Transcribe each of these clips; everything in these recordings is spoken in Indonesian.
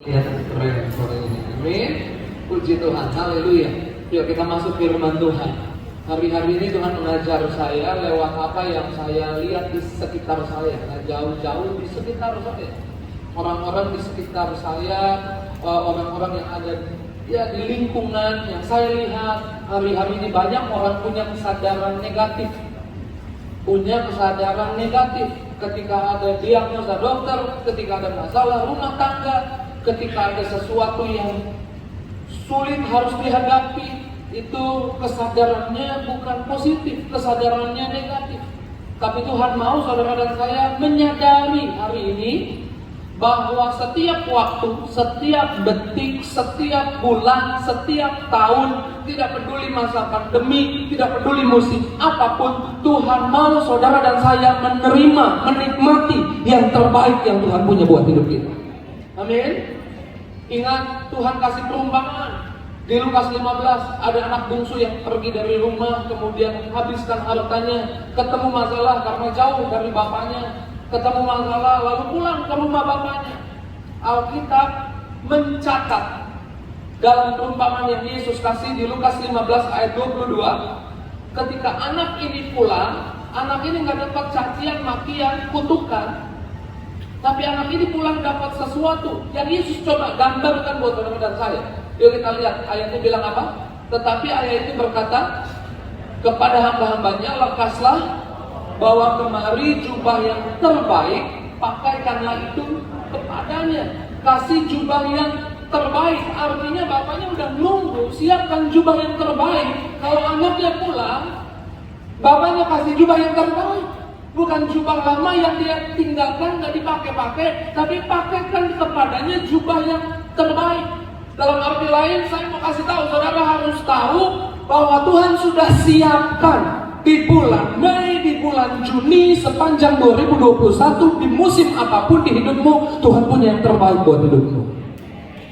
Ya, keren sore ini. Amin. Puji Tuhan. Haleluya. Yuk kita masuk firman Tuhan. Hari-hari ini Tuhan mengajar saya lewat apa yang saya lihat di sekitar saya. Nah, jauh-jauh di sekitar saya. Orang-orang di sekitar saya, orang-orang yang ada ya di lingkungan yang saya lihat hari-hari ini banyak orang punya kesadaran negatif. Punya kesadaran negatif ketika ada diagnosa dokter, ketika ada masalah rumah tangga, ketika ada sesuatu yang sulit harus dihadapi, itu kesadarannya bukan positif, kesadarannya negatif. Tapi Tuhan mau saudara dan saya menyadari hari ini bahwa setiap waktu, setiap detik, setiap bulan, setiap tahun, tidak peduli masa pandemi, tidak peduli musim apapun, Tuhan mau saudara dan saya menerima, menikmati yang terbaik yang Tuhan punya buat hidup kita. Amin. Ingat Tuhan kasih perumpamaan di Lukas 15, ada anak bungsu yang pergi dari rumah, kemudian habiskan hartanya, ketemu masalah karena jauh dari bapaknya, ketemu masalah lalu pulang ke rumah bapaknya. Alkitab mencatat dalam perumpamaan yang Yesus kasih di Lukas 15 ayat 22, ketika anak ini pulang, anak ini nggak dapat cacian, makian, kutukan, tapi anak ini pulang dapat sesuatu yang Yesus coba gambarkan buat saudara dan saya. Yuk kita lihat ayatnya bilang apa? Tetapi ayat itu berkata kepada hamba-hambanya, lekaslah, bawa kemari jubah yang terbaik, pakaikanlah itu kepadanya. Kasih jubah yang terbaik, artinya bapaknya udah nunggu, siapkan jubah yang terbaik. Kalau anaknya pulang, bapaknya kasih jubah yang terbaik. Bukan jubah lama yang dia tinggalkan, gak dipakai-pakai, tapi pakaikan kepadanya jubah yang terbaik. Dalam arti lain, saya mau kasih tahu, saudara harus tahu bahwa Tuhan sudah siapkan di bulan Mei, di bulan Juni, sepanjang 2021, di musim apapun di hidupmu, Tuhan punya yang terbaik buat hidupmu.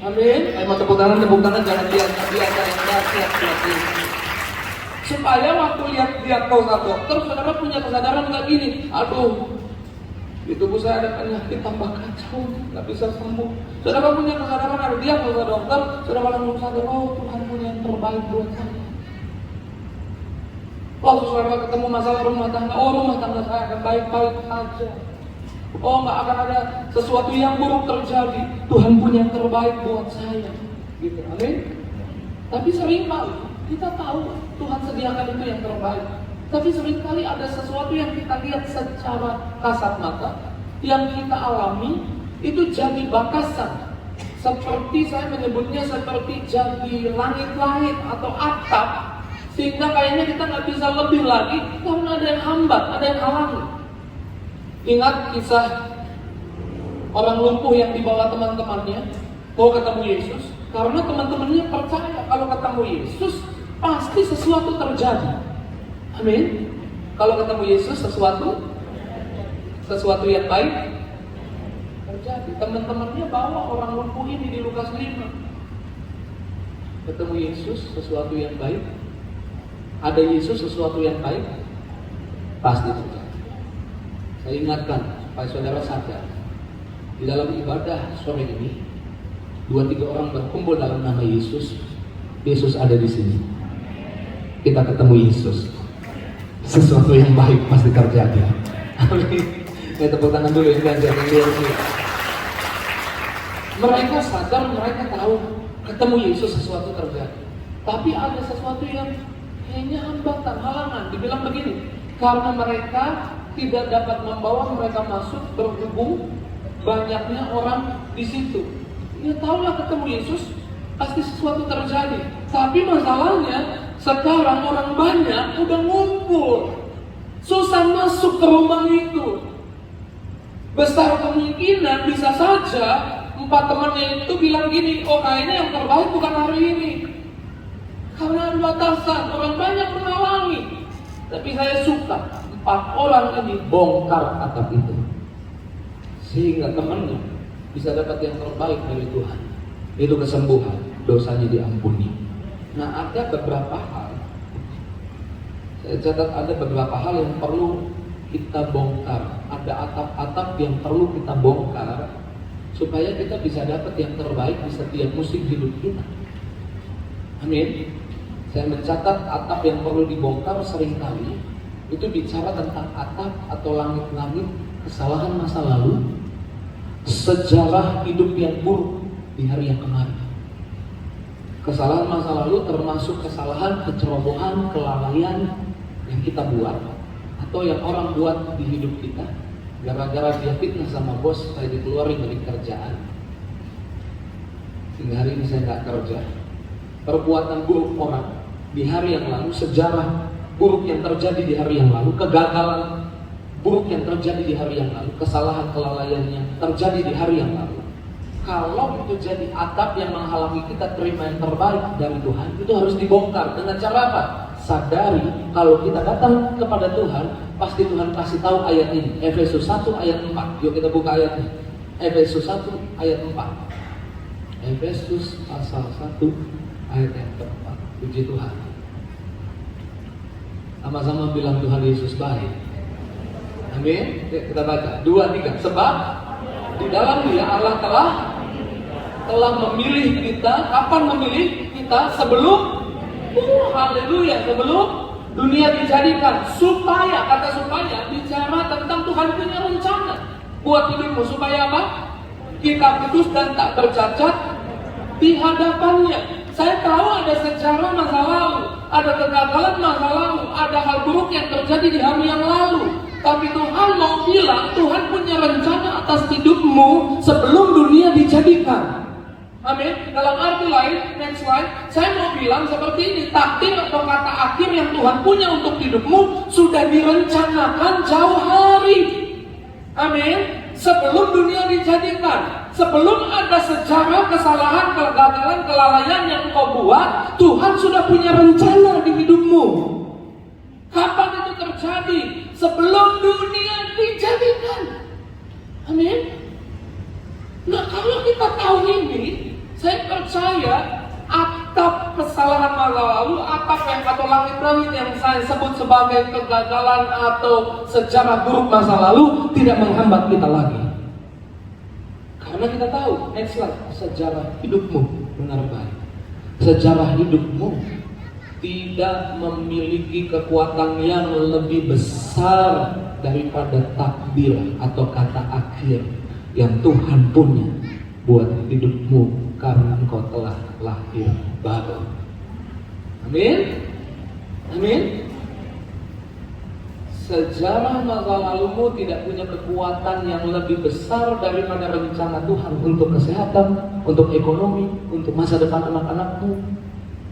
Amin. Ayo tepuk tangan jangan biasa yang dahsyat. Supaya waktu lihat diagnosa dokter, saudara punya kesadaran nggak gini, aduh, di tubuh saya ada penyakit tambah kacau, nggak bisa sembuh. Saudara punya kesadaran ada diagnosa dokter, saudara langsung sadar, oh Tuhan punya yang terbaik buat saya. Waktu saudara ketemu masalah rumah tangga, oh rumah tangga saya akan baik-baik aja. Oh nggak akan ada sesuatu yang buruk terjadi. Tuhan punya yang terbaik buat saya. Gitu, amin. Tapi sering kali kita tahu Tuhan sediakan itu yang terbaik. Tapi seringkali ada sesuatu yang kita lihat secara kasat mata, yang kita alami, itu jadi bakasan. Seperti saya menyebutnya seperti jadi langit-langit atau atap, sehingga kayaknya kita nggak bisa lebih lagi karena ada yang hambat, ada yang halangi. Ingat kisah orang lumpuh yang dibawa teman-temannya mau ketemu Yesus, karena teman-temannya percaya kalau ketemu Yesus pasti sesuatu terjadi. Amin. Kalau ketemu Yesus sesuatu yang baik terjadi. Teman-temannya bawa orang lumpuh ini di Lukas 5. Ketemu Yesus sesuatu yang baik. Ada Yesus sesuatu yang baik pasti terjadi. Saya ingatkan supaya saudara sadar, di dalam ibadah sore ini 2-3 orang berkumpul dalam nama Yesus, Yesus ada di sini. Kita ketemu Yesus, sesuatu yang baik pasti terjadi. Amin. Tepuk tangan dulu yang ganjar yang mereka sadar, mereka tahu ketemu Yesus sesuatu terjadi. Tapi ada sesuatu yang kayaknya hambatan, halangan. Dibilang begini, karena mereka tidak dapat membawa mereka masuk berhubung banyaknya orang di situ. Ya tahulah ketemu Yesus pasti sesuatu terjadi. Tapi masalahnya sekarang orang banyak udah ngumpul, susah masuk ke rumah itu. Besar kemungkinan bisa saja 4 temannya itu bilang gini, oh kayaknya yang terbaik bukan hari ini, karena ada batasan, orang banyak menghalangi. Tapi saya suka 4 orang ini bongkar atap itu, sehingga temannya bisa dapat yang terbaik dari Tuhan, itu kesembuhan, dosanya diampuni. Nah, ada beberapa hal, saya catat ada beberapa hal yang perlu kita bongkar. Ada atap-atap yang perlu kita bongkar supaya kita bisa dapat yang terbaik di setiap musim hidup kita. Amin. Saya mencatat atap yang perlu dibongkar seringkali itu bicara tentang atap atau langit-langit kesalahan masa lalu, sejarah hidup yang buruk di hari yang kemarin. Kesalahan masa lalu termasuk kesalahan, kecerobohan, kelalaian yang kita buat atau yang orang buat di hidup kita. Gara-gara dia fitnah sama bos, saya dikeluarin dari kerjaan, sehingga hari ini saya nggak kerja. Perbuatan buruk orang di hari yang lalu, sejarah buruk yang terjadi di hari yang lalu, kegagalan buruk yang terjadi di hari yang lalu, kesalahan kelalaian yang terjadi di hari yang lalu. Kalau itu jadi atap yang menghalangi kita terima yang terbaik dari Tuhan, itu harus dibongkar. Dengan cara apa? Sadari kalau kita datang kepada Tuhan, pasti Tuhan kasih tahu ayat ini. Efesus 1 ayat 4. Yuk kita buka ayatnya. Efesus 1 ayat 4. Efesus pasal 1 ayat yang keempat. Puji Tuhan. Sama-sama bilang Tuhan Yesus baik. Amin. Kita baca 2, 3. Sebab di dalam Dia Allah telah memilih kita. Kapan memilih kita? Sebelum haleluya, sebelum dunia dijadikan. Supaya, kata supaya bicara tentang Tuhan punya rencana buat hidupmu. Supaya apa? Kita kudus dan tak bercacat di hadapannya. Saya tahu ada sejarah masa lalu, ada kegagalan masa lalu, ada hal buruk yang terjadi di hari yang lalu. Tapi Tuhan mau bilang, Tuhan punya rencana atas hidupmu sebelum dunia dijadikan. Amin. Dalam arti lain, next slide, saya mau bilang seperti ini, takdir atau kata akhir yang Tuhan punya untuk hidupmu sudah direncanakan jauh hari. Amin. Sebelum dunia dijadikan, sebelum ada sejarah kesalahan, kegagalan, kelalaian yang kau buat, Tuhan sudah punya rencana di hidupmu. Kapan itu terjadi? Sebelum dunia dijadikan. Amin. Nah, kalau kita tahu ini, saya percaya atap kesalahan masa lalu, atap yang atau langit-langit yang saya sebut sebagai kegagalan atau sejarah buruk masa lalu tidak menghambat kita lagi. Karena kita tahu, next slide, sejarah hidupmu benar baik. Sejarah hidupmu tidak memiliki kekuatan yang lebih besar daripada takdir atau kata akhir yang Tuhan punya buat hidupmu karena engkau telah lahir baru. Amin. Amin. Sejarah masa lalumu tidak punya kekuatan yang lebih besar daripada rencana Tuhan untuk kesehatan, untuk ekonomi, untuk masa depan anak-anakmu,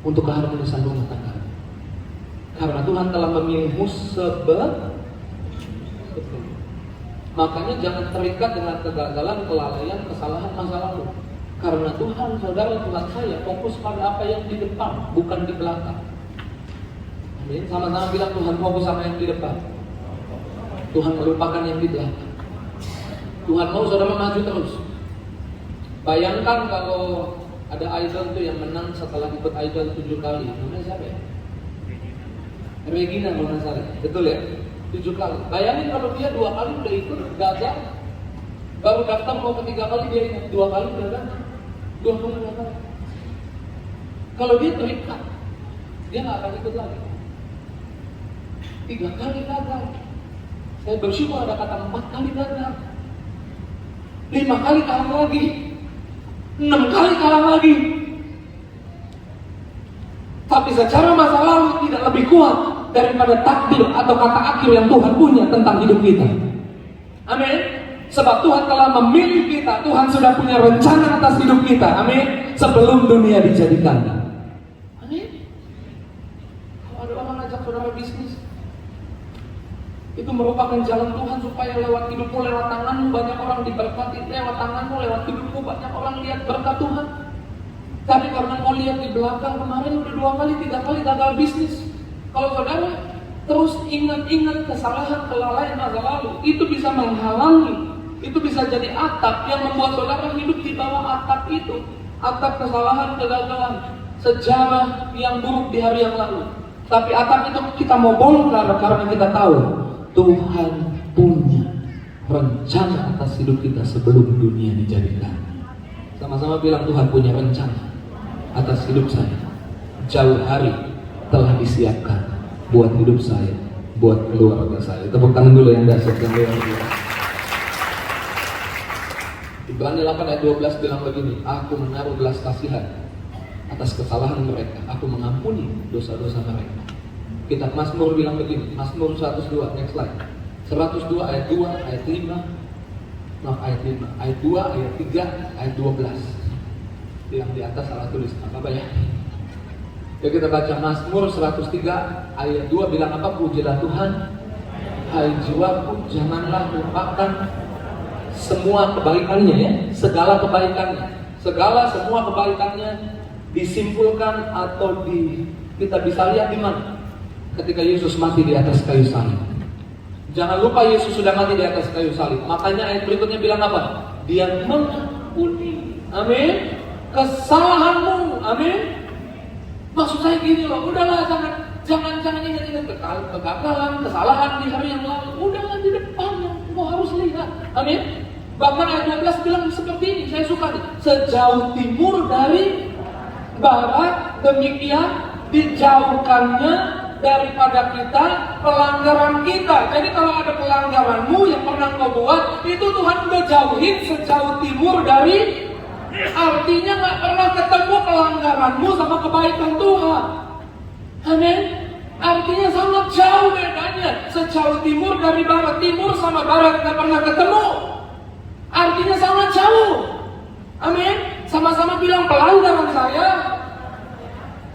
untuk keharmonisan rumah tangga. Karena Tuhan telah memilihmu makanya jangan terikat dengan kegagalan, kelalaian, kesalahan masa lalu. Karena Tuhan, saudara, Tuhan saya fokus pada apa yang di depan, bukan di belakang. Amin. Sama-sama bilang, Tuhan fokus sama yang di depan, Tuhan melupakan yang di belakang. Tuhan mau saudara maju terus. Bayangkan kalau ada idol tuh yang menang setelah ikut idol 7 kali. Namanya siapa ya? Regina kalau nggak salah. Betul ya? 7 kali. Bayangin kalau dia 2 kali udah ikut, gagal. Baru daftar mau ketiga kali dia ingat 2 kali udah gagal. 2 kali gagal. Kalau dia terikat, dia nggak akan ikut lagi. 3 kali gagal. Saya bersyukur ada kata 4 kali gagal. 5 kali kalah lagi. 6 kali kalah lagi. Tapi secara masa lalu tidak lebih kuat daripada takdir atau kata akhir yang Tuhan punya tentang hidup kita. Amin. Sebab Tuhan telah memilih kita. Tuhan sudah punya rencana atas hidup kita. Amin. Sebelum dunia dijadikan. Amin. Kalau ada orang ngajak saudara bisnis, itu merupakan jalan Tuhan supaya lewat hidupmu, lewat tanganmu banyak orang diberkati. Lewat tanganmu, lewat hidupmu banyak orang lihat berkat Tuhan. Tapi karena kau lihat di belakang kemarin udah 2 kali, 3 kali gagal bisnis. Kalau saudara terus ingat-ingat kesalahan, kelalaian masa lalu, itu bisa menghalangi. Itu bisa jadi atap yang membuat saudara hidup di bawah atap itu. Atap kesalahan, kegagalan, sejarah yang buruk di hari yang lalu. Tapi atap itu kita mau bongkar karena kita tahu Tuhan punya rencana atas hidup kita sebelum dunia dijadikan. Sama-sama bilang, Tuhan punya rencana atas hidup saya. Jauh hari telah disiapkan buat hidup saya, buat keluarga saya. Tepuk tangan dulu yang dahsyat, yang luar biasa. Ibrani 8 ayat 12 bilang begini, aku menaruh belas kasihan atas kesalahan mereka, aku mengampuni dosa-dosa mereka. Kitab Mazmur bilang begini, Mazmur 102, next slide. 102 ayat 2, ayat 5, maaf ayat 5, ayat 2, ayat 3, ayat 12. Yang di atas salah tulis, apa ya? Ya kita baca Mazmur 103 ayat 2 bilang apa? Pujilah Tuhan, hai jiwaku, janganlah lupakan semua kebaikannya ya, segala kebaikannya, semua kebaikannya disimpulkan atau kita bisa lihat di mana? Ketika Yesus mati di atas kayu salib. Jangan lupa Yesus sudah mati di atas kayu salib. Makanya ayat berikutnya bilang apa? Dia mengampuni, amin, kesalahanmu, amin. Maksud saya gini loh, udahlah jangan ingat-ingat kegagalan, kesalahan di hari yang lalu. Udahlah di depan yang kau harus lihat, amin. Bahkan ayat 12 bilang seperti ini, saya suka nih. Sejauh timur dari barat, demikian dijauhkannya daripada kita pelanggaran kita. Jadi kalau ada pelanggaranmu yang pernah kau buat, itu Tuhan udah jauhin sejauh timur dari. Artinya gak pernah ketemu pelanggaranmu sama kebaikan Tuhan. Amin. Artinya sangat jauh bedanya. Sejauh timur dari barat, timur sama barat gak pernah ketemu. Artinya sangat jauh. Amin. Sama-sama bilang pelanggaran saya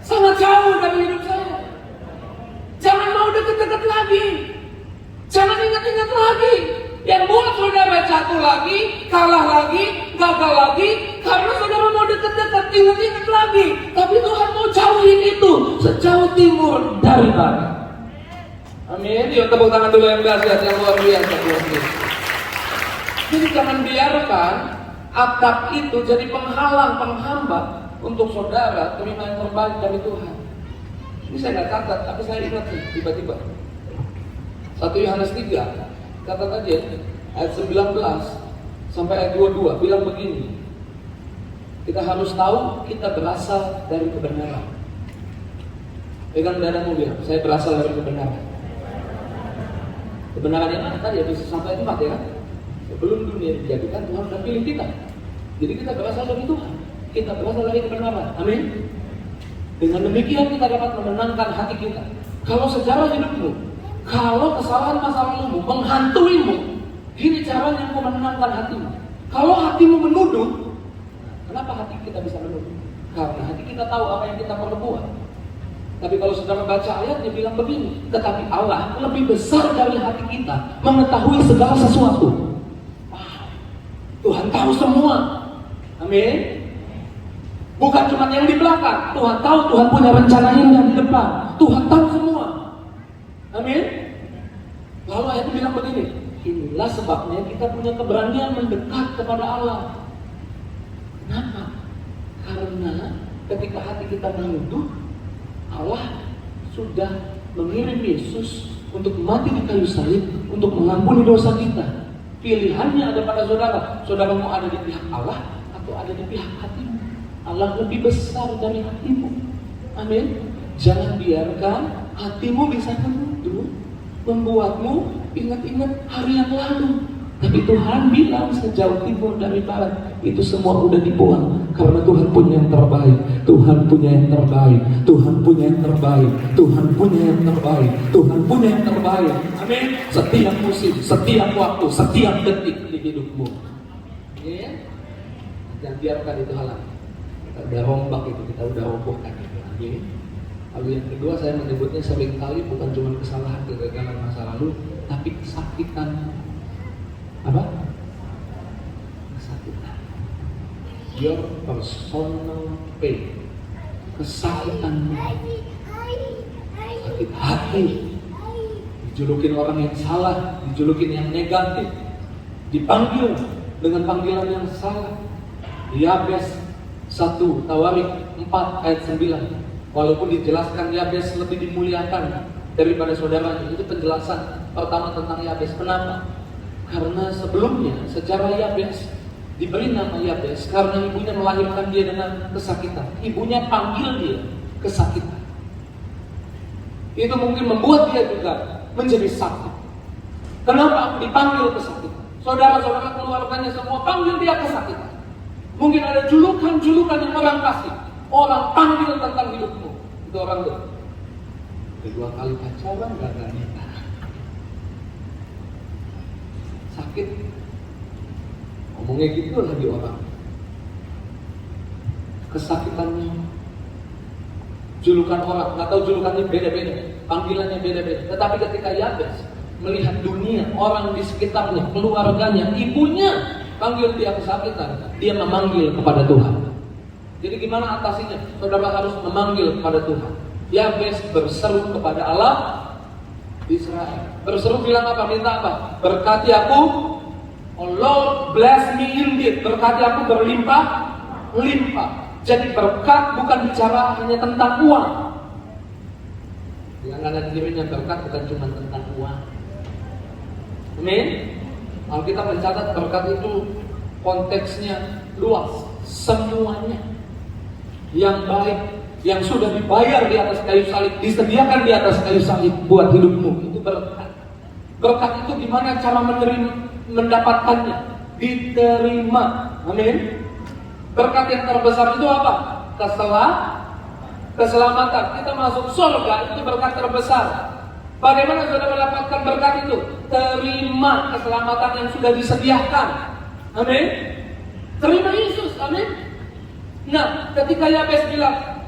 sangat jauh dari hidup saya. Jangan mau deket-deket lagi. Jangan ingat-ingat lagi. Yang buat saudara jatuh lagi, kalah lagi, gagal lagi, karena saudara mau deket-deket, ingat-ingat lagi. Tapi Tuhan mau jauhin itu sejauh timur dari barat. Amin. Yuk tepuk tangan dulu yang dahsyat, yang luar biasa. Jadi jangan biarkan atap itu jadi penghalang, penghambat untuk saudara terima yang terbaik dari Tuhan. Ini saya nggak catat, tapi saya ingat sih tiba-tiba. 1 Yohanes 3, catat aja ayat 19 sampai ayat 22 bilang begini. Kita harus tahu kita berasal dari kebenaran. Pegang dadamu bilang, saya berasal dari kebenaran. Kebenaran yang mana tadi? Bisa sampai 4 ya kan? Sebelum dunia dijadikan, Tuhan sudah pilih kita. Jadi kita berasal dari Tuhan. Kita berasal dari kebenaran. Amin. Dengan demikian kita dapat memenangkan hati kita. Kalau sejarah hidupmu, kalau kesalahan masa lalumu menghantuimu, ini caranya kau menenangkan hatimu. Kalau hatimu menuduh, kenapa hati kita bisa menuduh? Karena hati kita tahu apa yang kita perlu buat. Tapi kalau saudara baca ayat, dia bilang begini, tetapi Allah lebih besar dari hati kita, mengetahui segala sesuatu. Tuhan tahu semua. Amin. Bukan cuma yang di belakang. Tuhan tahu, Tuhan punya rencana indah di depan. Tuhan tahu semua. Amin. Lalu ayat itu bilang begini, inilah sebabnya kita punya keberanian mendekat kepada Allah. Kenapa? Karena ketika hati kita menuduh, Allah sudah mengirim Yesus untuk mati di kayu salib untuk mengampuni dosa kita. Pilihannya ada pada saudara. Saudara mau ada di pihak Allah atau ada di pihak hatimu. Allah lebih besar dari hatimu. Amin. Jangan biarkan hatimu bisa menuduh, membuatmu ingat-ingat hari yang lalu. Tapi Tuhan bilang sejauh timur dari barat, itu semua udah dibuang. Karena Tuhan punya yang terbaik. Tuhan punya yang terbaik. Tuhan punya yang terbaik. Tuhan punya yang terbaik. Tuhan punya yang terbaik. Amin. Setiap musim, setiap waktu, setiap detik di hidupmu. Ya. Jangan biarkan itu halang. Kita udah rombak itu, kita udah robohkan itu. Amin. Lalu yang kedua saya menyebutnya seringkali bukan cuma kesalahan kegagalan masa lalu, tapi kesakitan. Apa? Kesakitan. Your personal pain. Kesakitan. Sakit hati. Dijulukin orang yang salah, dijulukin yang negatif, dipanggil dengan panggilan yang salah. Yabes 1 Tawarik 4 ayat 9. Walaupun dijelaskan Yabes lebih dimuliakan daripada saudaranya, itu penjelasan pertama tentang Yabes. Kenapa? Karena sebelumnya sejarah Yabes diberi nama Yabes karena ibunya melahirkan dia dengan kesakitan. Ibunya panggil dia kesakitan. Itu mungkin membuat dia juga menjadi sakit. Kenapa dipanggil kesakitan? Saudara-saudara keluarganya semua panggil dia kesakitan. Mungkin ada julukan-julukan yang orang kasih. Orang panggil tentang hidupmu. Itu orang tuh. Kedua kali pacaran gagal nikah. Sakit. Ngomongnya gitu lagi orang. Kesakitannya. Julukan orang, nggak tahu julukannya beda-beda, panggilannya beda-beda. Tetapi ketika Yabes melihat dunia, orang di sekitarnya, keluarganya, ibunya panggil dia kesakitan, dia memanggil kepada Tuhan. Jadi gimana atasinya? Saudara harus memanggil kepada Tuhan. Yabes berseru kepada Allah Israel. Berseru bilang apa? Minta apa? Berkati aku, oh Lord bless me indeed. Berkati aku berlimpah-limpah. Jadi berkat bukan bicara hanya tentang uang. Yang kanan kirinya berkat bukan cuma tentang uang. Amin. Alkitab mencatat berkat itu konteksnya luas, semuanya yang baik, yang sudah dibayar di atas kayu salib, disediakan di atas kayu salib buat hidupmu, itu berkat. Berkat itu gimana cara mendapatkannya? Diterima. Amin. Berkat yang terbesar itu apa? Keselamatan. Kita masuk surga itu berkat terbesar. Bagaimana saudara mendapatkan berkat itu? Terima keselamatan yang sudah disediakan. Amin. Terima Yesus. Amin. Nah, ketika Yabes bilang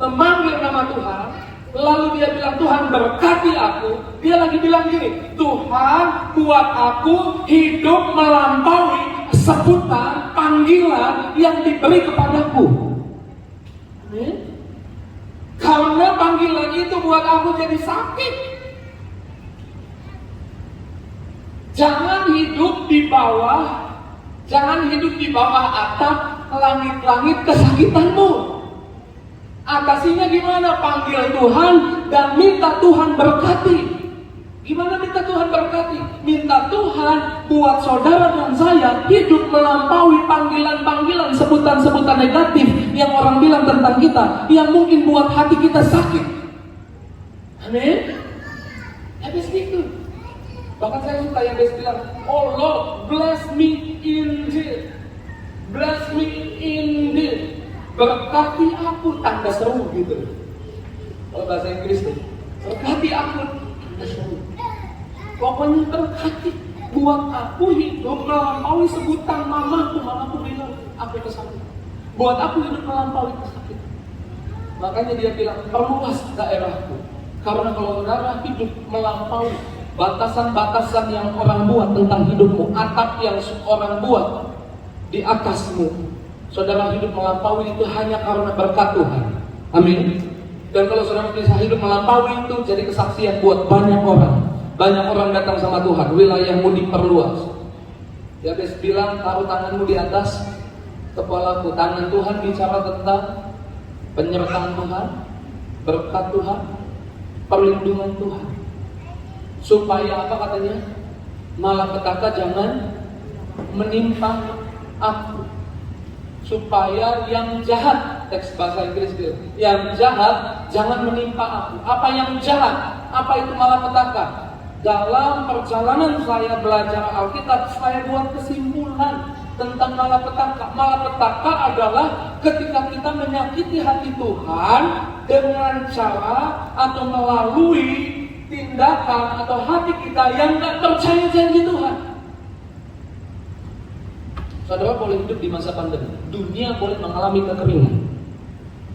memanggil nama Tuhan, lalu dia bilang Tuhan berkati aku, dia lagi bilang gini, Tuhan buat aku hidup melampaui sebutan panggilan yang diberi kepadaku. Amin. Karena panggilan itu buat aku jadi sakit. Jangan hidup di bawah atap langit-langit kesakitanmu. Atasinya gimana? Panggil Tuhan dan minta Tuhan berkati. Gimana minta Tuhan berkati? Minta Tuhan buat saudara dan saya hidup melampaui panggilan-panggilan, sebutan-sebutan negatif yang orang bilang tentang kita, yang mungkin buat hati kita sakit. Amin. Habis gitu. Bahkan saya suka yang Yabes bilang, oh Lord bless me indeed. Bless me indeed. Berkati aku, tanda seru gitu. Kalau bahasa Inggris tuh, berkati aku, tanda seru. Pokoknya berkati, buat aku hidup melampaui sebutan mamaku. Mamaku bilang aku kesakitan. Buat aku hidup melampaui kesakitan. Makanya dia bilang perluas daerahku. Karena kalau saudara hidup melampaui batasan-batasan yang orang buat tentang hidupmu, atap yang orang buat di atasmu, saudara hidup melampaui itu hanya karena berkat Tuhan. Amin. Dan kalau saudara bisa hidup melampaui itu jadi kesaksian buat banyak orang. Banyak orang datang sama Tuhan, wilayahmu diperluas. Yabes bilang, taruh tanganmu di atas kepalaku. Tangan Tuhan bicara tentang penyertaan Tuhan, berkat Tuhan, perlindungan Tuhan. Supaya apa katanya? Malapetaka jangan menimpa aku. Supaya yang jahat, teks bahasa Inggris itu, yang jahat jangan menimpa aku. Apa yang jahat? Apa itu malapetaka? Dalam perjalanan saya belajar Alkitab, saya buat kesimpulan tentang malapetaka. Malapetaka adalah ketika kita menyakiti hati Tuhan dengan cara atau melalui tindakan atau hati kita yang gak percaya janji Tuhan. Saudara boleh hidup di masa pandemi, dunia boleh mengalami kekeringan,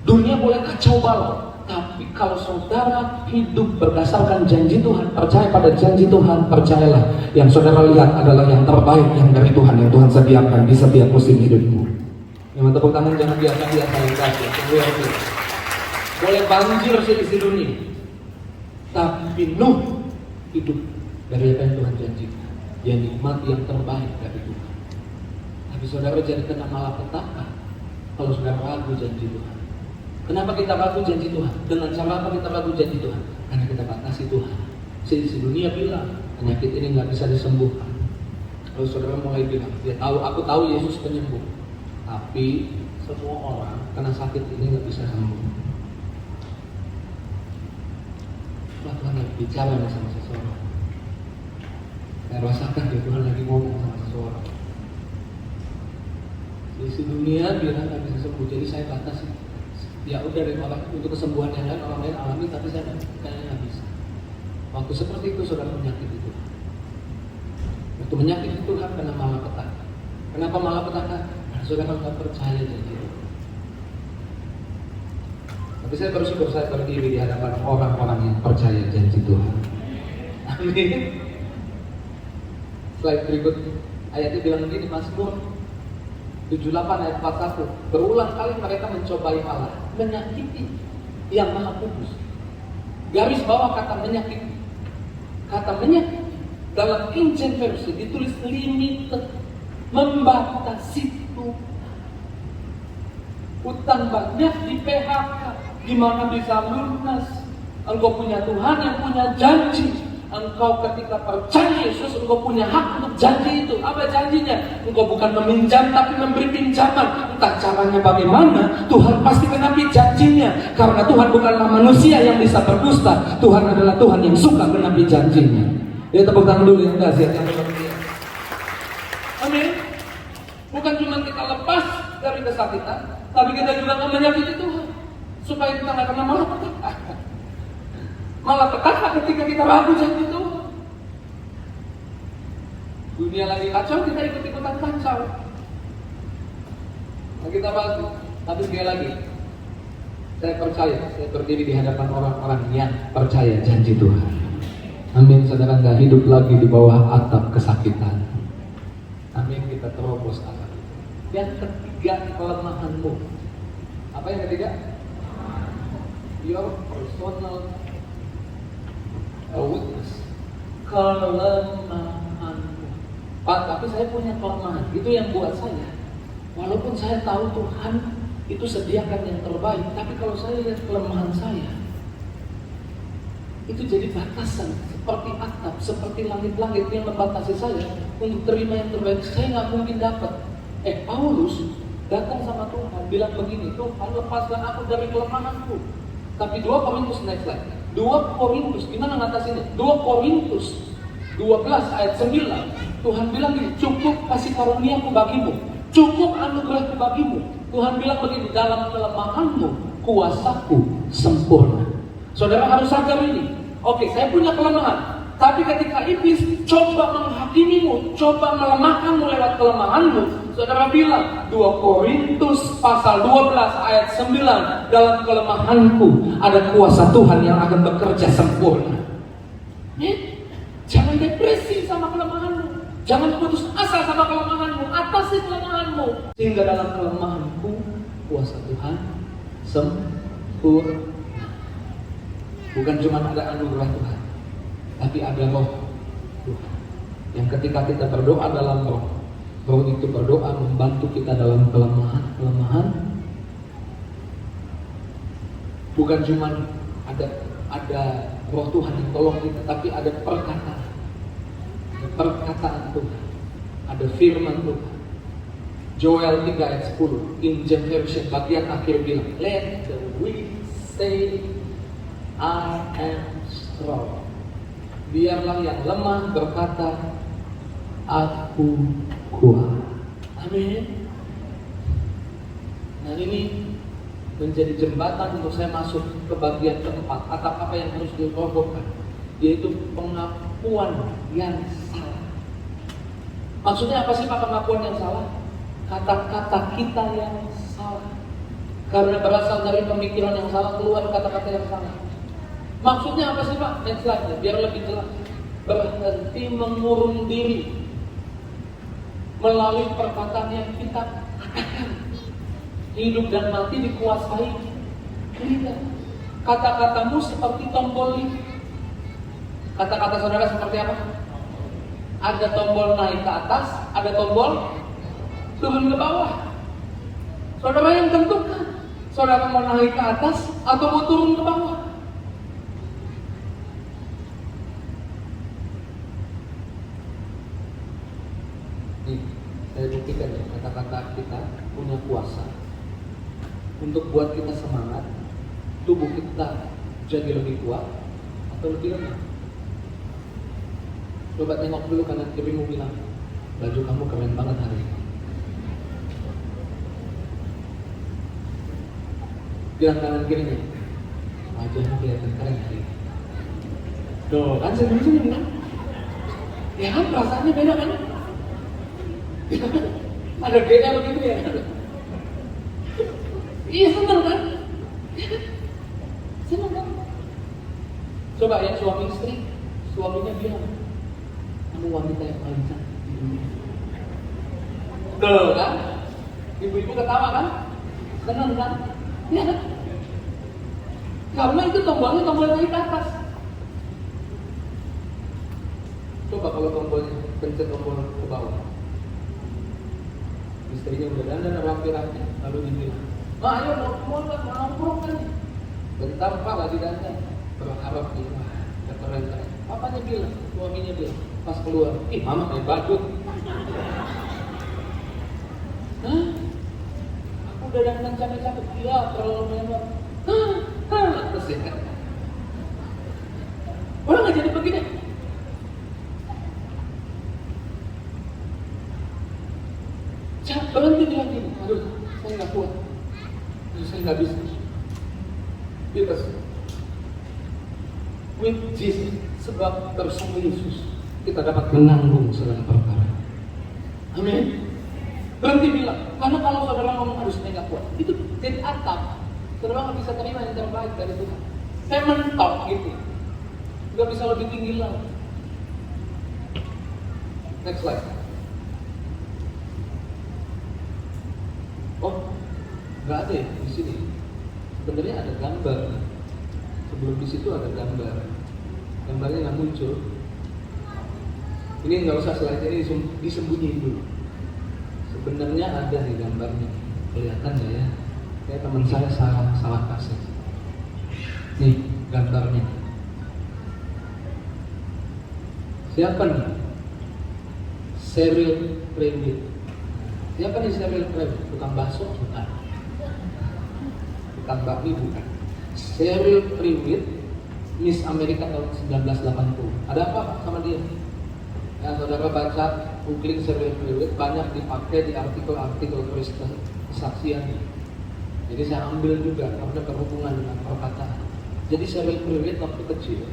dunia boleh kacau balau. Tapi kalau saudara hidup berdasarkan janji Tuhan, percaya pada janji Tuhan, percayalah yang saudara lihat adalah yang terbaik yang dari Tuhan, yang Tuhan sediakan di setiap musim hidupmu. Yang tepuk tangan jangan biasa-biasa yang kasih. Boleh banjir seisi dunia, tapi Nuh hidup dari apa yang Tuhan janjikan. Dia nikmati yang terbaik dari Tuhan. Tapi saudara jadi kena malapetaka kalau saudara ragu janji Tuhan. Kenapa kita ragu janji Tuhan? Dengan cara apa kita ragu janji Tuhan? Karena kita batasi Tuhan. Seisi dunia bilang penyakit ini nggak bisa disembuhkan. Lalu saudara mulai bilang, aku tahu Yesus penyembuh, tapi semua orang kena sakit ini nggak bisa sembuh. Tuhan lagi bicara sama seseorang. Saya rasakan Tuhan lagi ngomong sama seseorang. Di dunia bilang nggak bisa sembuh, jadi saya batasi. Ya udah deh, orang untuk kesembuhan yang lain orang lain alami, tapi saya kayaknya nggak bisa. Waktu seperti itu saudara menyakiti Tuhan. Waktu menyakiti Tuhan karena malapetaka. Kenapa malapetaka? Karena saudara nggak percaya janji Tuhan. Tapi saya bersyukur saya berdiri di hadapan orang-orang yang percaya janji Tuhan. Amin. Slide berikut ayatnya bilang begini, Mazmur 78 ayat 41. Berulang kali mereka mencobai Allah, menyakiti yang Maha Kudus. Garis bawah kata menyakiti. Kata menyakiti dalam King James versi ditulis limited, membatasi Tuhan. Utang banyak di PHK, gimana bisa lunas? Engkau punya Tuhan yang punya janji. Engkau ketika percaya Yesus, engkau punya hak untuk janji itu. Apa janjinya? Engkau bukan meminjam tapi memberi pinjaman. Entah caranya bagaimana, Tuhan pasti menepi janjinya. Karena Tuhan bukanlah manusia yang bisa berdusta. Tuhan adalah Tuhan yang suka menepi janjinya. Ya, tepuk tangan dulu yang kasih. Amin. Bukan cuma kita lepas dari kesakitan, tapi kita juga akan menyakiti Tuhan supaya kita nggak kena malapetaka. Malapetaka ketika kita ragu janji Tuhan. Dunia lagi kacau, kita ikut-ikutan kacau. Nah, kita bahas, tapi sekali lagi, saya percaya, saya berdiri di hadapan orang-orang yang percaya janji Tuhan. Amin, saudara nggak hidup lagi di bawah atap kesakitan. Amin, kita terobos atap. Yang ketiga, kelemahanmu. Apa yang ketiga? Your personal weakness. Kelemahanmu. Pak, tapi saya punya kelemahan. Itu yang buat saya. Walaupun saya tahu Tuhan itu sediakan yang terbaik, tapi kalau saya lihat kelemahan saya, itu jadi batasan, seperti atap, seperti langit-langit yang membatasi saya untuk terima yang terbaik. Saya nggak mungkin dapat. Paulus datang sama Tuhan, bilang begini, Tuhan lepaskan aku dari kelemahanku. Tapi 2 Korintus, next slide. 2 Korintus, gimana ngatasinnya? 2 Korintus 12 ayat 9. Tuhan bilang gini, cukup kasih karuniaku bagimu, cukup anugerahku bagimu. Tuhan bilang begini, dalam kelemahanmu kuasaku sempurna. Saudara harus sadar ini. Oke, saya punya kelemahan. Tapi ketika iblis coba menghakimimu, coba melemahkanmu lewat kelemahanmu, saudara bilang 2 Korintus pasal 12 ayat 9, dalam kelemahanku ada kuasa Tuhan yang akan bekerja sempurna. Jangan depresi sama kelemahanmu, jangan putus asa sama kelemahanmu, atasi kelemahanmu, sehingga dalam kelemahanku kuasa Tuhan sempurna. Bukan cuma ada anugerah Tuhan, tapi ada roh Tuhan yang ketika kita berdoa dalam roh itu berdoa membantu kita dalam kelemahan. Bukan cuma ada roh Tuhan yang tolong kita, tapi ada perkataan Tuhan, ada firman Tuhan. Joel 3 ayat 10 King James Version bagian akhir bilang, let the weak say I am strong. Biarlah yang lemah berkata, aku kuat. Amin. Nah, ini menjadi jembatan untuk saya masuk ke bagian keempat. Atap apa yang harus dirobohkan, yaitu pengakuan yang salah. Maksudnya apa sih Pak pengakuan yang salah? Kata-kata kita yang salah. Karena berasal dari pemikiran yang salah, keluar kata-kata yang salah. Maksudnya apa sih Pak? Next slide, biar lebih jelas. Berhenti mengurung diri melalui perkataan yang kita katakan. Hidup dan mati dikuasai lidah. Kata-katamu seperti tombol lift. Kata-kata saudara seperti apa? Ada tombol naik ke atas, ada tombol turun ke bawah. Saudara yang tentukan, saudara mau naik ke atas atau mau turun ke bawah. untuk buat kita semangat, tubuh kita jadi lebih kuat atau lebih lemah? Coba tengok dulu kanan kirimu, bilang, baju kamu keren banget hari ini. Bilang kanan kirinya, wajahmu kelihatan keren hari ini. Tuh kan senyum-senyum kan? Ya kan perasaannya beda kan? Ada beda begitu ya? Iya senang kan? Senang kan? Coba yang suami istri, suaminya bilang, kamu wanita yang paling cantik di dunia. Tuh kan? Ibu-ibu ketawa kan? Senang kan? Iya kan? Karena itu tombolnya tombol naik ke atas. Coba kalau tombolnya pencet tombol ke bawah. Istrinya udah dandan rapi-rapi, lalu dibilang, ayo mau nongkrong kan? Bentar Pak lagi dandan. Berharap nih, wah keren. Papanya bilang, suaminya bilang, pas keluar, mama kayak badut. Hah? Aku udah dandan capek-capek, iya terlalu mewah. Terus ya kan? Orang nggak jadi begini. Berhenti bilang gini, aduh saya nggak kuat, aduh saya nggak bisa. Because with Jesus, sebab bersama Yesus kita dapat menanggung segala perkara. Amin. Berhenti bilang, karena kalau saudara ngomong aduh saya nggak kuat, itu jadi atap. Saudara nggak bisa terima yang terbaik dari Tuhan. Saya mentok gitu, nggak bisa lebih tinggi lagi. Next slide. Oh, nggak ada ya di sini. Sebenarnya ada gambar. Sebelum di situ ada gambar. Gambarnya nggak muncul. Ini nggak usah slide ini, disembunyiin dulu. Sebenarnya ada nih gambarnya. Kelihatan nggak ya? Kayak teman saya salah kasih. Nih gambarnya. Siapa nih? Cheryl Pringle. Siapa nih Cheryl Pringle? Tukang bakso? Bukan. Tukang bakmi? Bukan. Cheryl Pringle, Miss Amerika tahun 1980. Ada apa sama dia? Ya, saudara baca googling Cheryl Pringle, banyak dipakai di artikel-artikel Kristen kesaksian. Jadi saya ambil juga karena berhubungan dengan perkataan. Jadi Cheryl Pringle waktu kecil,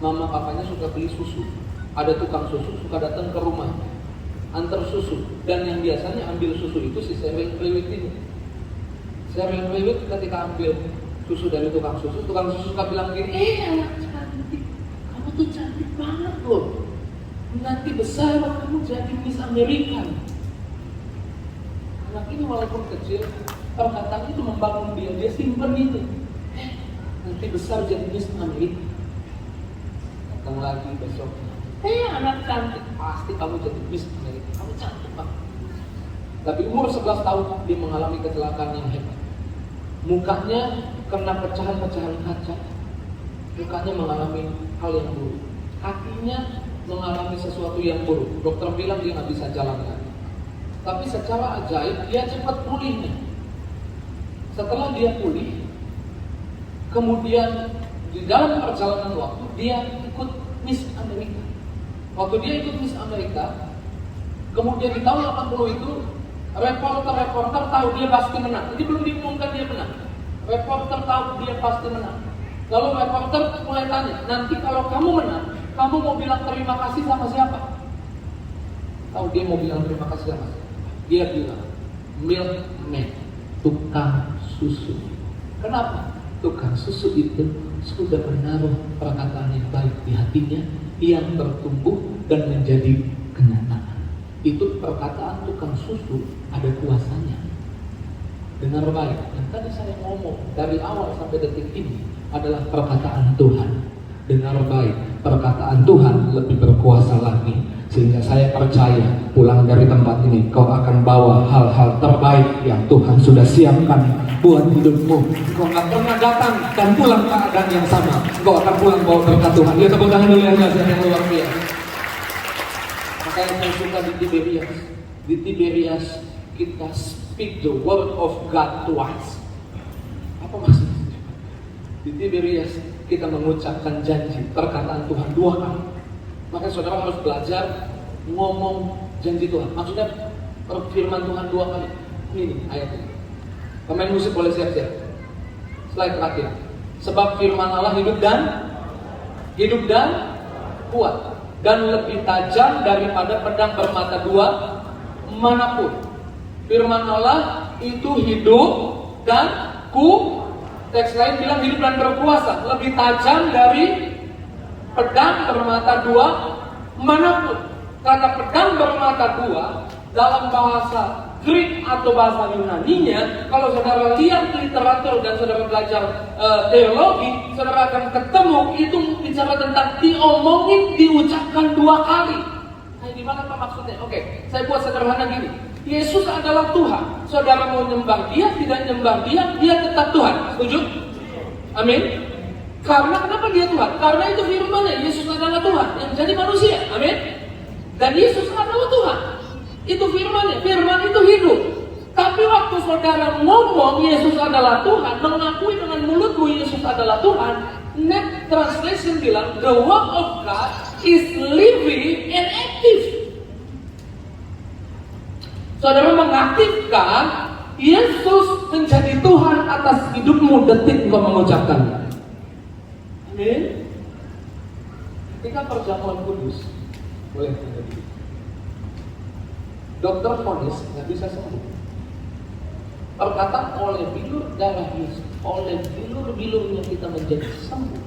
mama papanya suka beli susu. Ada tukang susu suka datang ke rumah, antar susu, dan yang biasanya ambil susu itu si Cheryl Pringle ini. Cheryl Pringle ketika ambil susu dari tukang susu suka bilang gini, anak cantik, kamu tuh cantik banget loh. Nanti besar kamu jadi Miss Amerika. Anak ini walaupun kecil, perkataan itu membangun dia simpen itu. Nanti besar jadi Miss Amerika. Datang lagi besoknya, anak cantik, pasti kamu jadi Miss Amerika. Kamu cantik banget. Tapi umur 11 tahun dia mengalami kecelakaan yang hebat. Mukanya kena pecahan-pecahan kaca. Mukanya mengalami hal yang buruk. Kakinya mengalami sesuatu yang buruk. Dokter bilang dia nggak bisa jalan lagi. Tapi secara ajaib dia cepat pulihnya. Setelah dia pulih, kemudian di dalam perjalanan waktu dia ikut Miss Amerika. Waktu dia ikut Miss Amerika, kemudian di tahun 80 itu reporter tahu dia pasti menang. Jadi belum diumumkan dia menang. Reporter tahu dia pasti menang. Lalu reporter mulai tanya, nanti kalau kamu menang, kamu mau bilang terima kasih sama siapa? Tahu dia mau bilang terima kasih sama siapa? Dia bilang milkman, tukang susu. Kenapa? Tukang susu itu sudah menaruh perkataan yang baik di hatinya, yang bertumbuh dan menjadi kenyataan. Itu perkataan tukang susu ada kuasanya. Dengar baik, yang tadi saya ngomong dari awal sampai detik ini adalah perkataan Tuhan. Dengar baik, perkataan Tuhan lebih berkuasa lagi. Sehingga saya percaya pulang dari tempat ini kau akan bawa hal-hal terbaik yang Tuhan sudah siapkan buat hidupmu. Kau akan pernah datang dan pulang keadaan yang sama. Kau akan pulang bawa berkat Tuhan. Ya, tepuk tangan dulu yang luar biasa. Makanya saya suka di Tiberias. Di Tiberias kita speak the word of God twice. Apa maksudnya? Di Tiberias kita mengucapkan janji, perkataan Tuhan 2 kali. Makanya saudara harus belajar ngomong janji Tuhan. Maksudnya firman Tuhan 2 kali. Ini ayat ini. Pemain musik boleh siap-siap. Slide terakhir. Sebab firman Allah hidup dan kuat dan lebih tajam daripada pedang bermata 2 manapun. Firman Allah itu hidup dan teks lain bilang hidup dan berkuasa, lebih tajam dari pedang bermata 2 manapun. Kata pedang bermata 2 dalam bahasa Greek atau bahasa Yunaninya, kalau saudara lihat literatur dan saudara belajar teologi, saudara akan ketemu itu bicara tentang diomongin, diucapkan 2 kali. Nah, gimana Pak maksudnya? Oke, saya buat sederhana gini. Yesus adalah Tuhan. Saudara mau nyembah Dia, tidak nyembah Dia, Dia tetap Tuhan. Setuju? Amin. Karena kenapa Dia Tuhan? Karena itu firman-Nya. Yesus adalah Tuhan yang jadi manusia. Amin. Dan Yesus adalah Tuhan. Itu firman-Nya. Firman itu hidup. Tapi waktu saudara ngomong Yesus adalah Tuhan, mengakui dengan mulutmu Yesus adalah Tuhan, Net Translation bilang the word of God is living and active. Saudara mengaktifkan Yesus menjadi Tuhan atas hidupmu detik engkau mengucapkannya. Amin. Ketika perjamuan kudus, boleh terjadi. Dokter vonis nggak bisa sembuh. Perkataan oleh bilur darah Yesus, oleh bilur-bilurnya kita menjadi sembuh.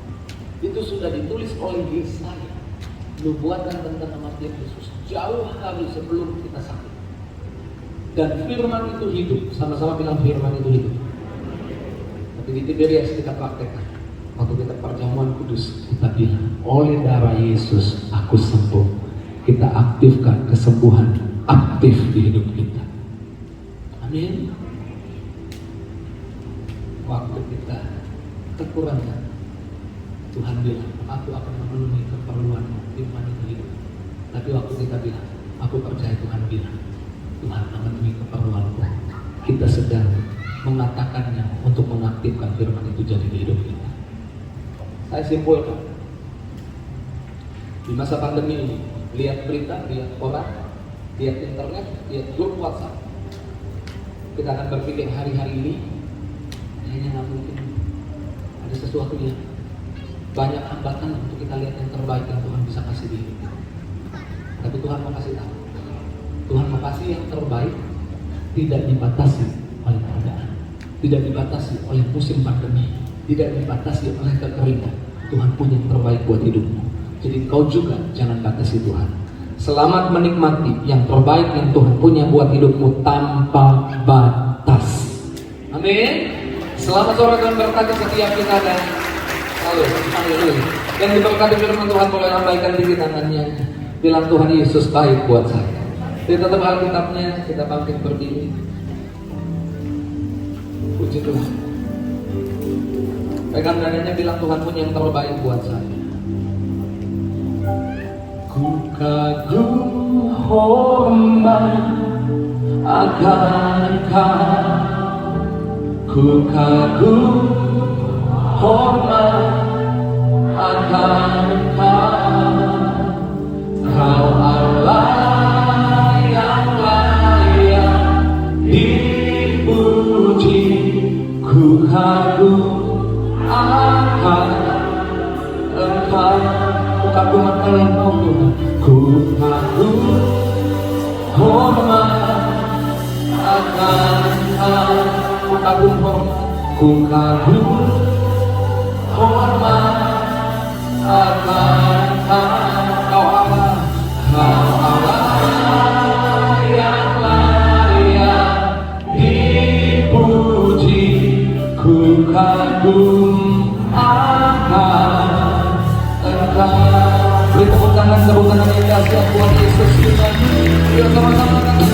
Itu sudah ditulis oleh Yesaya. Nubuatan tentang kematian Yesus jauh hari sebelum kita sakit. Dan firman itu hidup. Sama-sama bilang firman itu hidup. Tapi di Tiberias kita praktekkan. Waktu kita perjamuan kudus, kita bilang oleh darah Yesus aku sembuh. Kita aktifkan kesembuhan aktif di hidup kita. Amin. Waktu kita kekurangan, Tuhan bilang aku akan memenuhi keperluanmu. Firman itu hidup. Tapi waktu kita bilang aku percaya Tuhan bilang Tuhan memenuhi keperluanku, kita sedang mengatakannya untuk mengaktifkan firman itu jadi di hidup kita. Saya simpulkan, di masa pandemi ini, lihat berita, lihat koran, lihat internet, lihat grup WhatsApp, kita akan berpikir hari-hari ini kayaknya nggak mungkin ada sesuatu yang banyak hambatan untuk kita lihat yang terbaik yang Tuhan bisa kasih di hidup kita. Tapi Tuhan mau kasih tahu, Tuhan mau kasih yang terbaik, tidak dibatasi oleh keadaan, tidak dibatasi oleh musim pandemi, tidak dibatasi oleh kekeringan. Tuhan punya yang terbaik buat hidupmu. Jadi kau juga jangan batasi Tuhan. Selamat menikmati yang terbaik yang Tuhan punya buat hidupmu tanpa batas. Amin. Selamat sore dan berkati setiap kita dan haleluya. Yang diberkati firman Tuhan boleh lambaikan diri tangannya. Bilang Tuhan Yesus baik buat saya. Kita tetap Alkitabnya, kita bangkit berdiri. Puji Tuhan. Pegang dadanya, bilang Tuhan punya yang terbaik buat saya. Ku kagum hormat akan Kau, ku kagum hormat akan Kau. Kau Allah yang layak dipuji, ku kagum akan Engkau. Ku kagum akan Engkau Tuhan, ku kagum hormat akan Engkau. Ku kagum hormat, ku kagum hormat akan Engkau. Kau Allah yang layak dipuji, ku kagum akan Engkau. Beri tepuk tangan yang dahsyat buat Yesus kita. Yuk sama-sama.